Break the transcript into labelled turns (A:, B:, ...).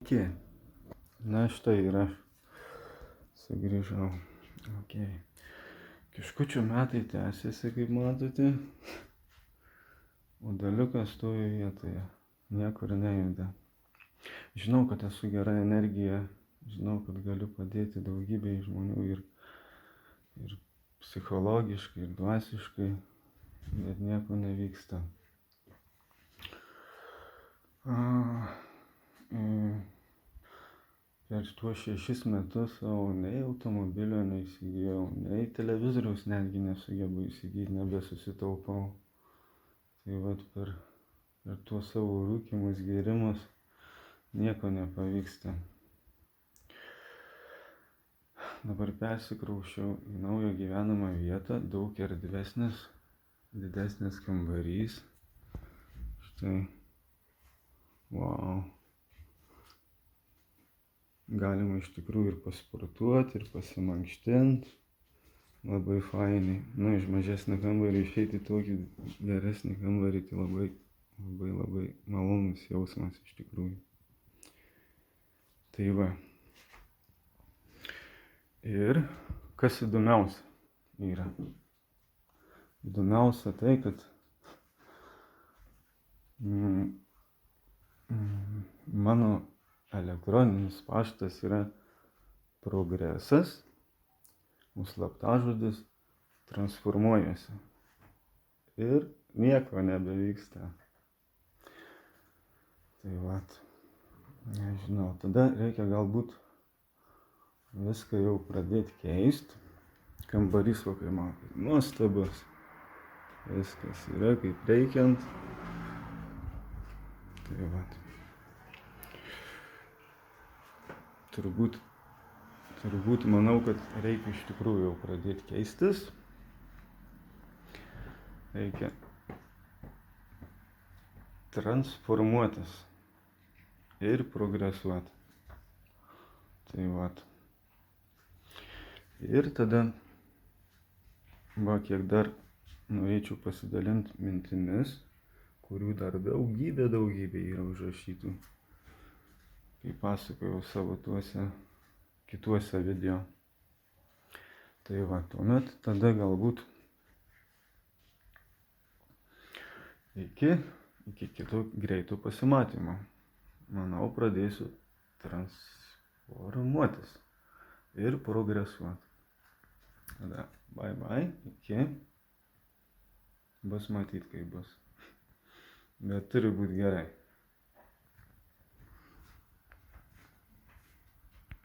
A: Iki. Na štai ir aš sugrįžau. Okay. Kiškučių metai tęsiasi, kaip matote. O daliukas stovi vietoje. Niekur nejuda. Žinau, kad esu gera energija. Žinau, kad galiu padėti daugybei žmonių ir psichologiškai, ir dvasiškai. Bet nieko nevyksta. Per tuos 6 metus savo nei automobilio neįsigijau, nei televizoriaus netgi nesugebu įsigyti, nebesusitaupau. Tai vat per tuos savo rūkymus, gėrimus nieko nepavyksta. Dabar persikraušiau į naują gyvenamą vietą, daug erdvesnis, didesnis kambarys. Štai, wow. Galima iš tikrųjų ir pasportuoti, ir pasimankštinti. Labai fainai. Nu, iš mažesnio kambarį išeiti į tokį geresnį kambarį, tai labai malonus jausmas iš tikrųjų. Tai va. Ir kas įdomiausia yra? Įdomiausia tai, kad mano elektroninis paštas yra progresas, o slaptažodis transformuojasi. Ir nieko nebevyksta. Tai vat, nežinau, tada reikia galbūt viską jau pradėti keisti. Kambarys, kaip matot, nuostabus. Viskas yra kaip reikiant. Tai vat. Turbūt manau, kad reikia iš tikrųjų jau pradėti keistis. Reikia transformuotis ir progresuoti. Tai vat. Ir tada, kiek dar norėčiau pasidalinti mintimis, kurių dar daugybė yra užrašytų. Kaip pasakojau savo tuose kituose video. Tai va, tuomet tada galbūt iki kito greito pasimatymo. Manau, pradėsiu transformuotis ir progresuoti. Tada bye, iki. Bus matyt, kaip bus. Bet turi būti gerai.